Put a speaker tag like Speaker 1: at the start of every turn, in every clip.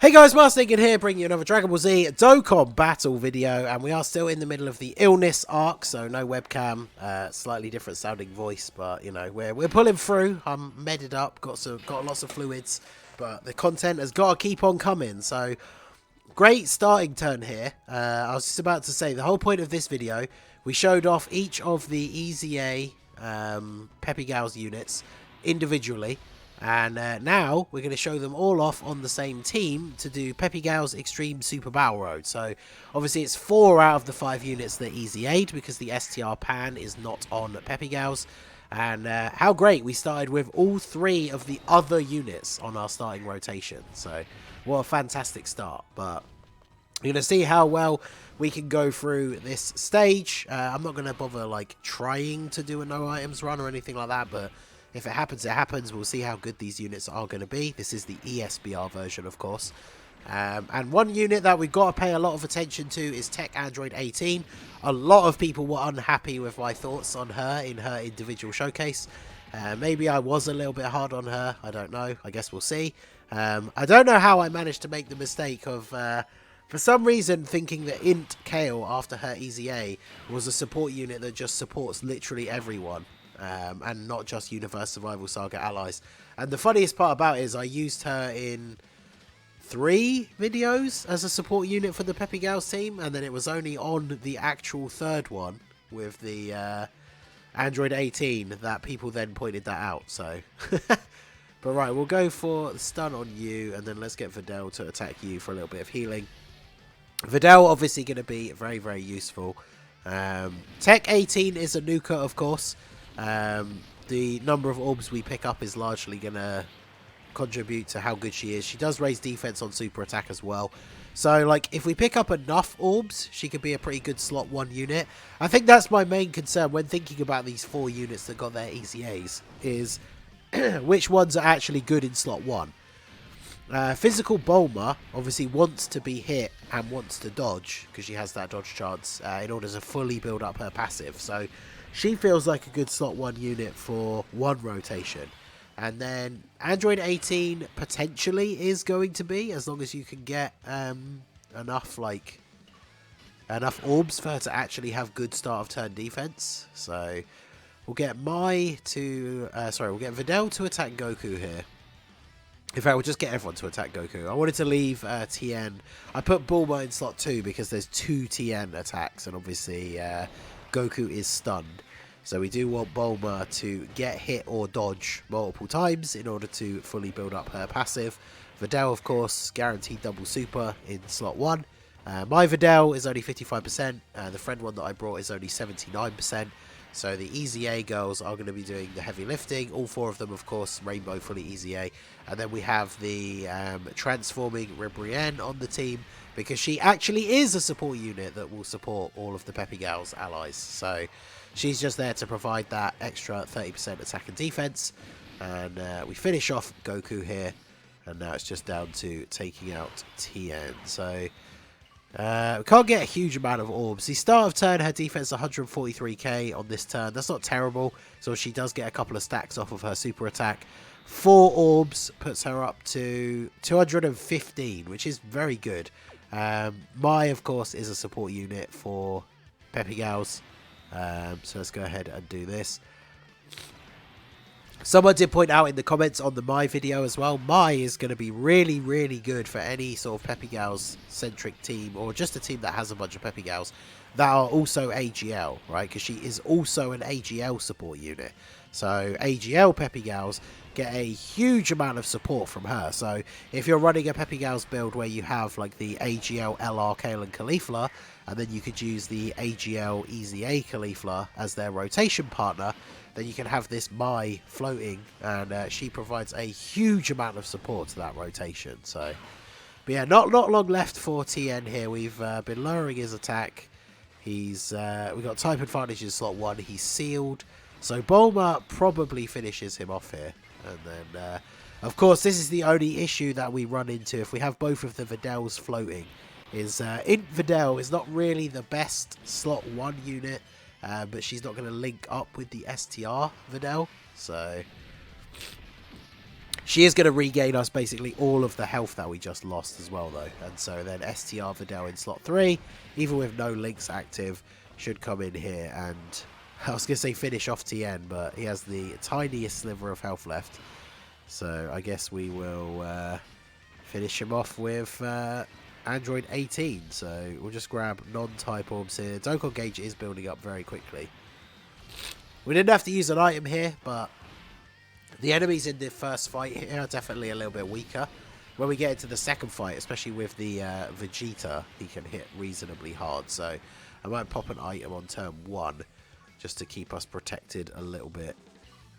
Speaker 1: Hey guys, Marstinkin here, bringing you another Dragon Ball Z Dokkan battle video, and we are still in the middle of the illness arc, so no webcam, slightly different sounding voice, but you know we're pulling through. I'm medded up, got lots of fluids, but the content has got to keep on coming. So great starting turn here. I was just about to say the whole point of this video, we showed off each of the EZA PEPPY GALS units individually. And now we're going to show them all off on the same team to do PEPPY GALS Extreme Super Battle Road. So obviously it's 4 out of the 5 units that EZA'd because the STR Pan is not on PEPPY GALS. And how great, we started with all 3 of the other units on our starting rotation. So what a fantastic start. But you're going to see how well we can go through this stage. I'm not going to bother like trying to do a no items run or anything like that, but if it happens, it happens. We'll see how good these units are going to be. This is the ESBR version, of course. And one unit that we've got to pay a lot of attention to is Tech Android 18. A lot of people were unhappy with my thoughts on her in her individual showcase. Maybe I was a little bit hard on her. I don't know. I guess we'll see. I don't know how I managed to make the mistake of, for some reason, thinking that Int Kale after her EZA was a support unit that just supports literally everyone. And not just Universe Survival Saga allies. And the funniest part about it is I used her in 3 videos as a support unit for the PEPPY GALS team, and then it was only on the actual 3rd one with the Android 18 that people then pointed that out. So, but right, we'll go for the stun on you, and then let's get Videl to attack you for a little bit of healing. Videl obviously going to be very, very useful. Tech 18 is a nuker, of course. The number of orbs we pick up is largely going to contribute to how good she is. She does raise defense on super attack as well. So, like, if we pick up enough orbs, she could be a pretty good slot 1 unit. I think that's my main concern when thinking about these 4 units that got their EZAs, is which ones are actually good in slot 1. Physical Bulma obviously wants to be hit and wants to dodge, because she has that dodge chance, in order to fully build up her passive. So she feels like a good slot 1 unit for 1 rotation. And then Android 18 potentially is going to be, as long as you can get enough orbs for her to actually have good start of turn defense. So we'll get we'll get Videl to attack Goku here. In fact, we'll just get everyone to attack Goku. I wanted to leave TN. I put Bulma in slot 2 because there's 2 TN attacks, and obviously Goku is stunned. So we do want Bulma to get hit or dodge multiple times in order to fully build up her passive. Videl, of course, guaranteed double super in slot 1. My Videl is only 55%. The friend one that I brought is only 79%. So the EZA girls are going to be doing the heavy lifting. All 4 of them, of course, Rainbow fully EZA. And then we have the transforming Ribrienne on the team, because she actually is a support unit that will support all of the PEPPY GALS allies. So she's just there to provide that extra 30% attack and defense. And we finish off Goku here. And now it's just down to taking out TN. So we can't get a huge amount of orbs. The start of turn, her defense 143k on this turn. That's not terrible. So she does get a couple of stacks off of her super attack. 4 orbs puts her up to 215, which is very good. Mai, of course, is a support unit for PEPPY GALS. So let's go ahead and do this. Someone did point out in the comments on the Mai video as well, Mai is going to be really, really good for any sort of PEPPY GALS centric team, or just a team that has a bunch of PEPPY GALS that are also AGL, right? Because she is also an AGL support unit. So AGL PEPPY GALS get a huge amount of support from her. So if you're running a PEPPY GALS build where you have like the AGL LR Kale and Caulifla, and then you could use the AGL EZA Caulifla as their rotation partner, then you can have this Mai floating, and she provides a huge amount of support to that rotation. So, but yeah, not long left for TN here. We've been lowering his attack. We've got type advantage in slot 1. He's sealed. So Bulma probably finishes him off here. And then, of course, this is the only issue that we run into if we have both of the Videls floating. Is Int Videl is not really the best slot 1 unit. But she's not going to link up with the STR Videl. So She is going to regain us basically all of the health that we just lost as well, though. And so then STR Videl in slot 3, even with no links active, should come in here and, I was going to say finish off TN, but he has the tiniest sliver of health left. So I guess we will finish him off with Android 18. So we'll just grab non-type orbs here. Dokkan gauge is building up very quickly. We didn't have to use an item here, but the enemies in the first fight here are definitely a little bit weaker. When we get into the second fight, especially with the Vegeta, he can hit reasonably hard. So I might pop an item on turn 1 just to keep us protected a little bit.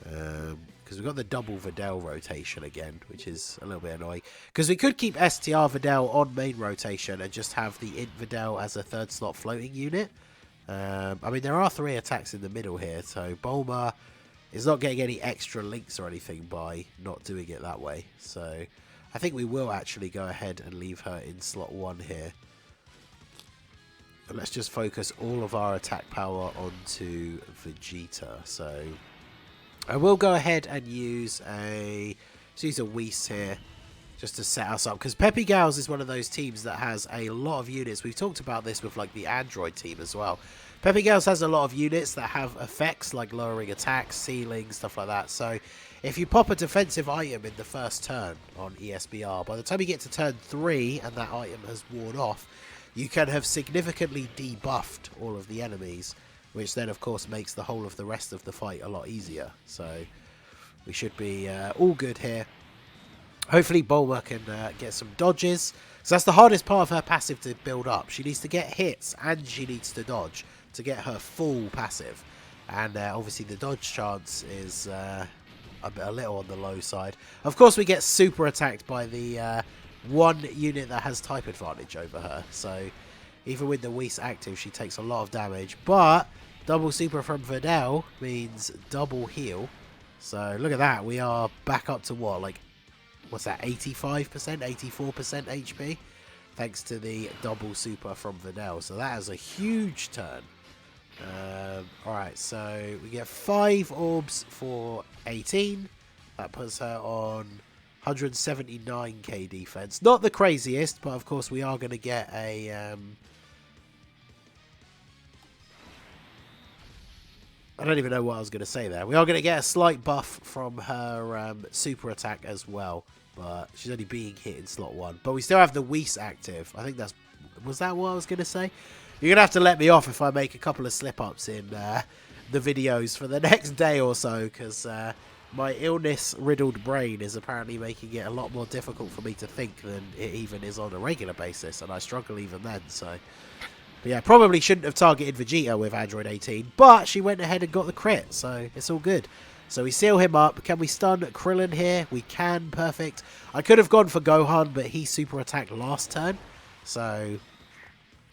Speaker 1: Because we've got the double Videl rotation again, which is a little bit annoying. Because we could keep STR Videl on main rotation and just have the Int Videl as a third slot floating unit. I mean, there are 3 attacks in the middle here, so Bulma is not getting any extra links or anything by not doing it that way. So I think we will actually go ahead and leave her in slot 1 here. And let's just focus all of our attack power onto Vegeta. So I will go ahead and use a Whis here just to set us up. Because PEPPY GALS is one of those teams that has a lot of units. We've talked about this with like the Android team as well. PEPPY GALS has a lot of units that have effects like lowering attacks, sealing, stuff like that. So if you pop a defensive item in the first turn on ESBR, by the time you get to turn 3 and that item has worn off, you can have significantly debuffed all of the enemies, which then of course makes the whole of the rest of the fight a lot easier. So we should be all good here. Hopefully Bulma can get some dodges. So that's the hardest part of her passive to build up. She needs to get hits and she needs to dodge to get her full passive. And obviously the dodge chance is a little on the low side. Of course we get super attacked by the one unit that has type advantage over her. So even with the Whis active, she takes a lot of damage. But double super from Videl means double heal. So look at that. We are back up to what? Like, what's that? 85%? 84% HP? Thanks to the double super from Videl. So that is a huge turn. Alright, so we get 5 orbs for 18. That puts her on 179k defense. Not the craziest, but of course we are going to get a... I don't even know what I was going to say there. We are going to get a slight buff from her super attack as well. But she's only being hit in slot 1. But we still have the Whis active. I think that's... Was that what I was going to say? You're going to have to let me off if I make a couple of slip-ups in the videos for the next day or so. Because my illness-riddled brain is apparently making it a lot more difficult for me to think than it even is on a regular basis. And I struggle even then, so... But yeah, probably shouldn't have targeted Vegeta with Android 18, but she went ahead and got the crit, so it's all good. So we seal him up. Can we stun Krillin here? We can. Perfect. I could have gone for Gohan, but he super attacked last turn. So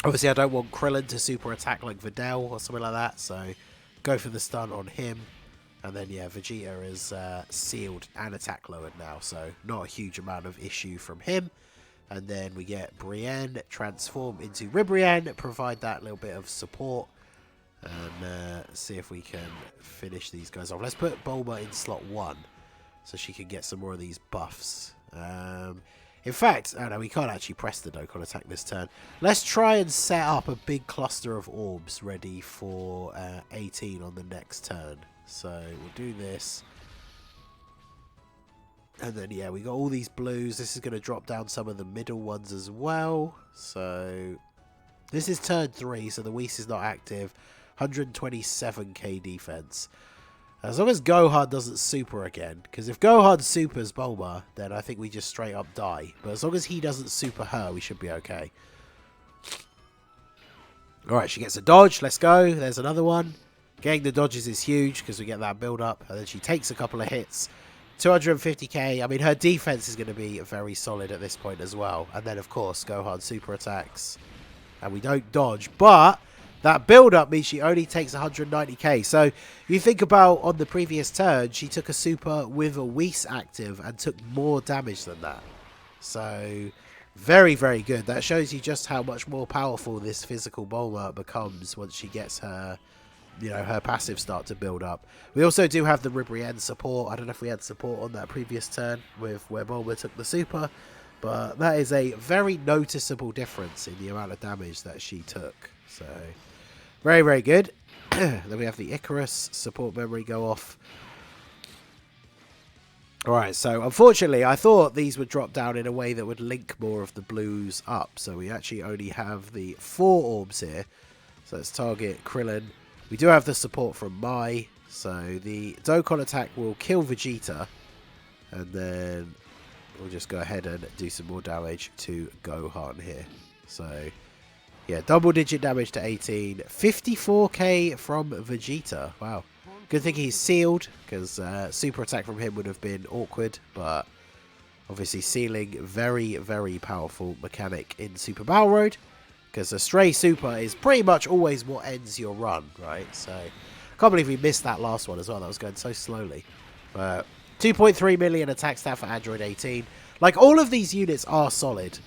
Speaker 1: obviously I don't want Krillin to super attack like Videl or something like that. So go for the stun on him. And then, yeah, Vegeta is sealed and attack lowered now. So not a huge amount of issue from him. And then we get Brienne transform into Ribrienne, provide that little bit of support. And see if we can finish these guys off. Let's put Bulma in slot 1 so she can get some more of these buffs. In fact, oh no, we can't actually press the Dokkan attack this turn. Let's try and set up a big cluster of orbs ready for 18 on the next turn. So we'll do this. And then, yeah, we got all these blues. This is going to drop down some of the middle ones as well. So this is turn 3, so the Whis is not active. 127k defense. As long as Gohan doesn't super again. Because if Gohan supers Bulma, then I think we just straight up die. But as long as he doesn't super her, we should be okay. Alright, she gets a dodge. Let's go. There's another one. Getting the dodges is huge because we get that build up. And then she takes a couple of hits. 250k. I mean, her defense is going to be very solid at this point as well. And then, of course, Gohan super attacks. And we don't dodge. But that build-up means she only takes 190k. So, you think about on the previous turn, she took a super with a Whis active and took more damage than that. So, very, very good. That shows you just how much more powerful this physical Bulma becomes once she gets her you know, her passive start to build up. We also do have the Ribrienne support. I don't know if we had support on that previous turn with where Bulma took the super, but that is a very noticeable difference in the amount of damage that she took. So very, very good. Then we have the Icarus support memory go off. Alright, so unfortunately I thought these would drop down in a way that would link more of the blues up. So we actually only have the 4 orbs here. So let's target Krillin. We do have the support from Mai. So the Dokkan attack will kill Vegeta. And then we'll just go ahead and do some more damage to Gohan here. So yeah, double digit damage to 18. 54k from Vegeta. Wow. Good thing he's sealed, because super attack from him would have been awkward, but obviously sealing, very, very powerful mechanic in Super Battle Road, because a stray super is pretty much always what ends your run, right? So I can't believe we missed that last one as well. That was going so slowly. But 2.3 million attack stat for Android 18. Like, all of these units are solid.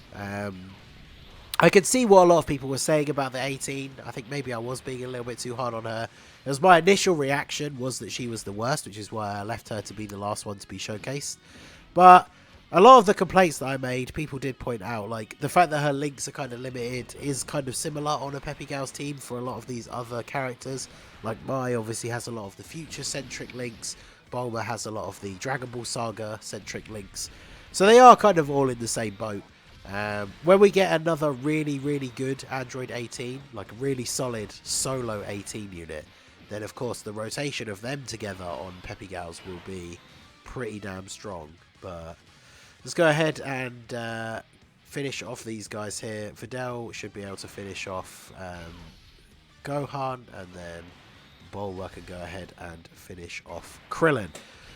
Speaker 1: I could see what a lot of people were saying about the 18. I think maybe I was being a little bit too hard on her. It was my initial reaction was that she was the worst, which is why I left her to be the last one to be showcased. But a lot of the complaints that I made, people did point out, like, the fact that her links are kind of limited is kind of similar on a PEPPY GALS team for a lot of these other characters. Like, Mai obviously has a lot of the future-centric links. Bulma has a lot of the Dragon Ball Saga-centric links. So they are kind of all in the same boat. When we get another really, really good Android 18, like a really solid solo 18 unit, then of course the rotation of them together on PEPPY GALS will be pretty damn strong. But let's go ahead and finish off these guys here. Videl should be able to finish off Gohan, and then Bulma can go ahead and finish off Krillin.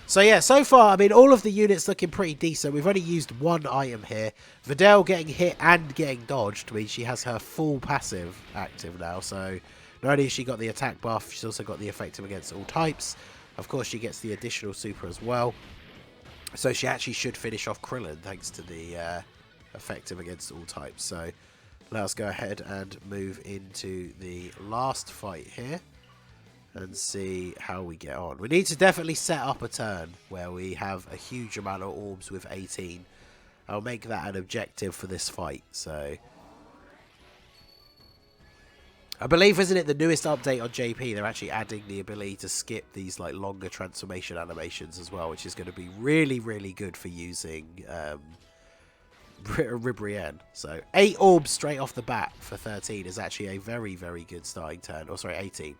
Speaker 1: So yeah, so far, I mean, all of the units looking pretty decent. We've only used one item here. Videl getting hit and getting dodged means she has her full passive active now. So not only has she got the attack buff, she's also got the effective against all types. Of course, she gets the additional super as well. So she actually should finish off Krillin thanks to the effective against all types. So let us go ahead and move into the last fight here and see how we get on. We need to definitely set up a turn where we have a huge amount of orbs with 18. I'll make that an objective for this fight. So I believe, isn't it, the newest update on JP, they're actually adding the ability to skip these like longer transformation animations as well, which is going to be really, really good for using Ribrienne. So 8 orbs straight off the bat for 13 is actually a very, very good starting turn. Or sorry, 18.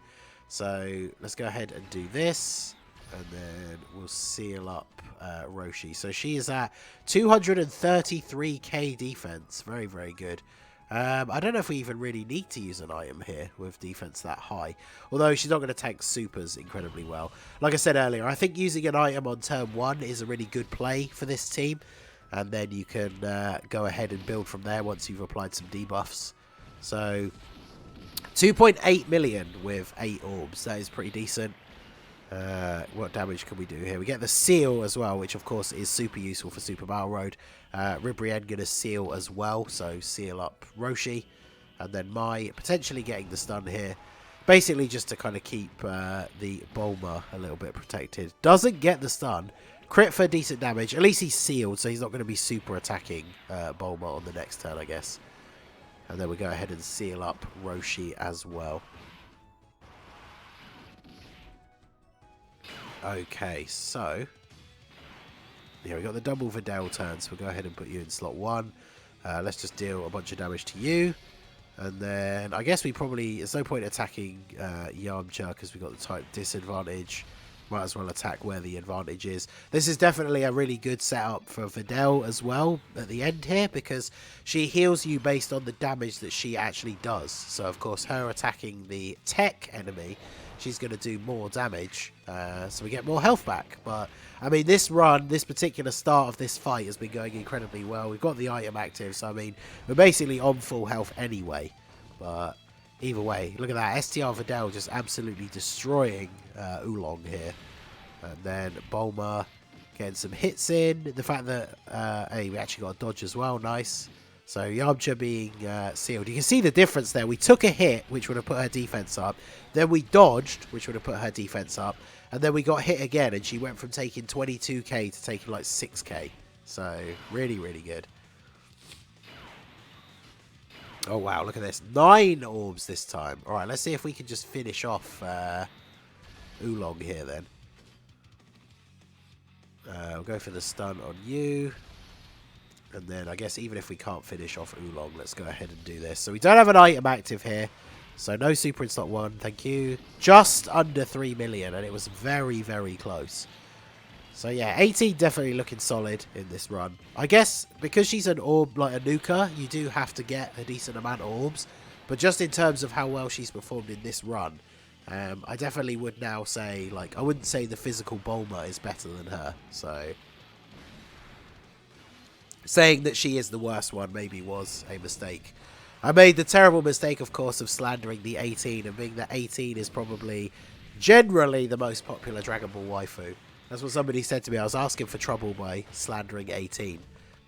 Speaker 1: So let's go ahead and do this, and then we'll seal up Roshi. So she is at 233k defense. Very, very good. I don't know if we even really need to use an item here with defense that high. Although she's not going to tank supers incredibly well. Like I said earlier, I think using an item on turn 1 is a really good play for this team. And then you can go ahead and build from there once you've applied some debuffs. So 2.8 million with 8 orbs. That is pretty decent. What damage can we do here? We get the seal as well, which of course is super useful for Super Battle Road. Ribrienne going to seal as well, so seal up Roshi. And then Mai potentially getting the stun here. Basically just to kind of keep the Bulma a little bit protected. Doesn't get the stun. Crit for decent damage. At least he's sealed, so he's not going to be super attacking Bulma on the next turn, I guess. And then we go ahead and seal up Roshi as well. Okay, so yeah, we got the double Videl turn, so we'll go ahead and put you in slot 1. Let's just deal a bunch of damage to you. And then I guess we probably, there's no point attacking Yamcha because we've got the type disadvantage. Might as well attack where the advantage is. This is definitely a really good setup for Videl as well at the end here, because she heals you based on the damage that she actually does. So of course her attacking the tech enemy, she's going to do more damage, so we get more health back. But I mean, this run, this particular start of this fight has been going incredibly well. We've got the item active, so I mean, we're basically on full health anyway. But either way, look at that. STR Videl just absolutely destroying Oolong here. And then Bulma getting some hits in. The fact that, hey, we actually got a dodge as well. Nice. So Yamcha being sealed. You can see the difference there. We took a hit, which would have put her defense up. Then we dodged, which would have put her defense up. And then we got hit again, and she went from taking 22k to taking like 6k. So really, really good. Oh, wow. Look at this. 9 orbs this time. All right, let's see if we can just finish off Oolong here then. We'll go for the stun on you. And then I guess even if we can't finish off Oolong, let's go ahead and do this. So we don't have an item active here. So no super in slot 1. Thank you. Just under 3 million. And it was very, very close. So yeah, 18 definitely looking solid in this run. I guess because she's an orb like a Nuka, you do have to get a decent amount of orbs. But just in terms of how well she's performed in this run, I definitely would now say, like, I wouldn't say the physical Bulma is better than her. So saying that she is the worst one maybe was a mistake. I made the terrible mistake, of course, of slandering the 18, and being that 18 is probably generally the most popular Dragon Ball waifu. That's what somebody said to me. I was asking for trouble by slandering 18,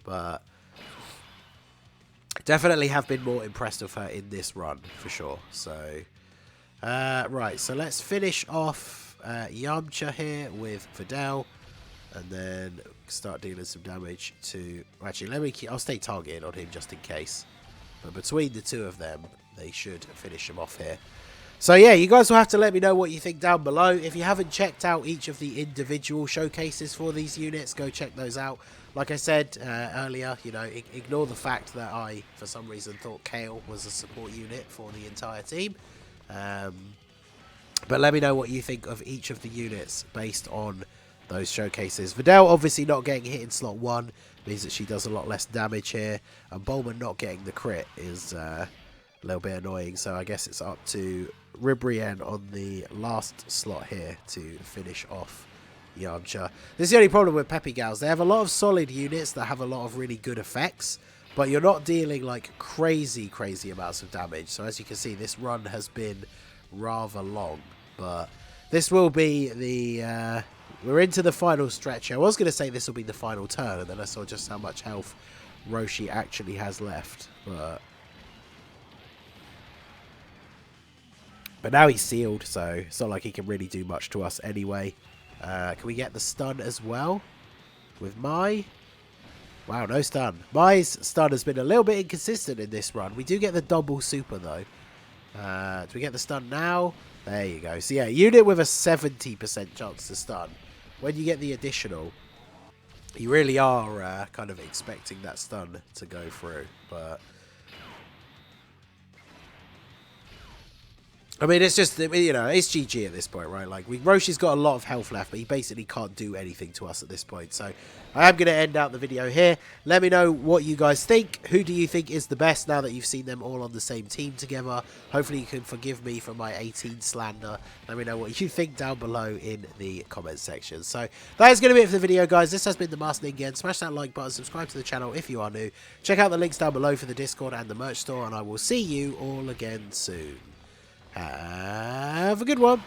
Speaker 1: but definitely have been more impressed with her in this run, for sure. So, right, so let's finish off Yamcha here with Videl. And then start dealing some damage to... Actually, I'll stay targeted on him just in case. But between the two of them, they should finish him off here. So yeah, you guys will have to let me know what you think down below. If you haven't checked out each of the individual showcases for these units, go check those out. Like I said earlier, you know, ignore the fact that I, for some reason, thought Kale was a support unit for the entire team. But let me know what you think of each of the units based on those showcases. Videl obviously not getting hit in slot 1 means that she does a lot less damage here, and Bulma not getting the crit is a little bit annoying. So I guess it's up to Ribrienne on the last slot here to finish off Yamcha. This is the only problem with PEPPY GALS. They have a lot of solid units that have a lot of really good effects, but you're not dealing like crazy amounts of damage. So as you can see, this run has been rather long, but this will be the we're into the final stretch. I was going to say this will be the final turn, and then I saw just how much health Roshi actually has left. But now he's sealed, so it's not like he can really do much to us anyway. Can we get the stun as well with Mai? Wow, no stun. Mai's stun has been a little bit inconsistent in this run. We do get the double super, though. Do we get the stun now? There you go. So yeah, unit with a 70% chance to stun. When you get the additional, you really are kind of expecting that stun to go through. But I mean, it's just, you know, it's GG at this point, right? Like, Roshi's got a lot of health left, but he basically can't do anything to us at this point. So I am going to end out the video here. Let me know what you guys think. Who do you think is the best now that you've seen them all on the same team together? Hopefully you can forgive me for my 18 slander. Let me know what you think down below in the comments section. So that is going to be it for the video, guys. This has been the Master again. Smash that like button, subscribe to the channel if you are new. Check out the links down below for the Discord and the merch store, and I will see you all again soon. Have a good one.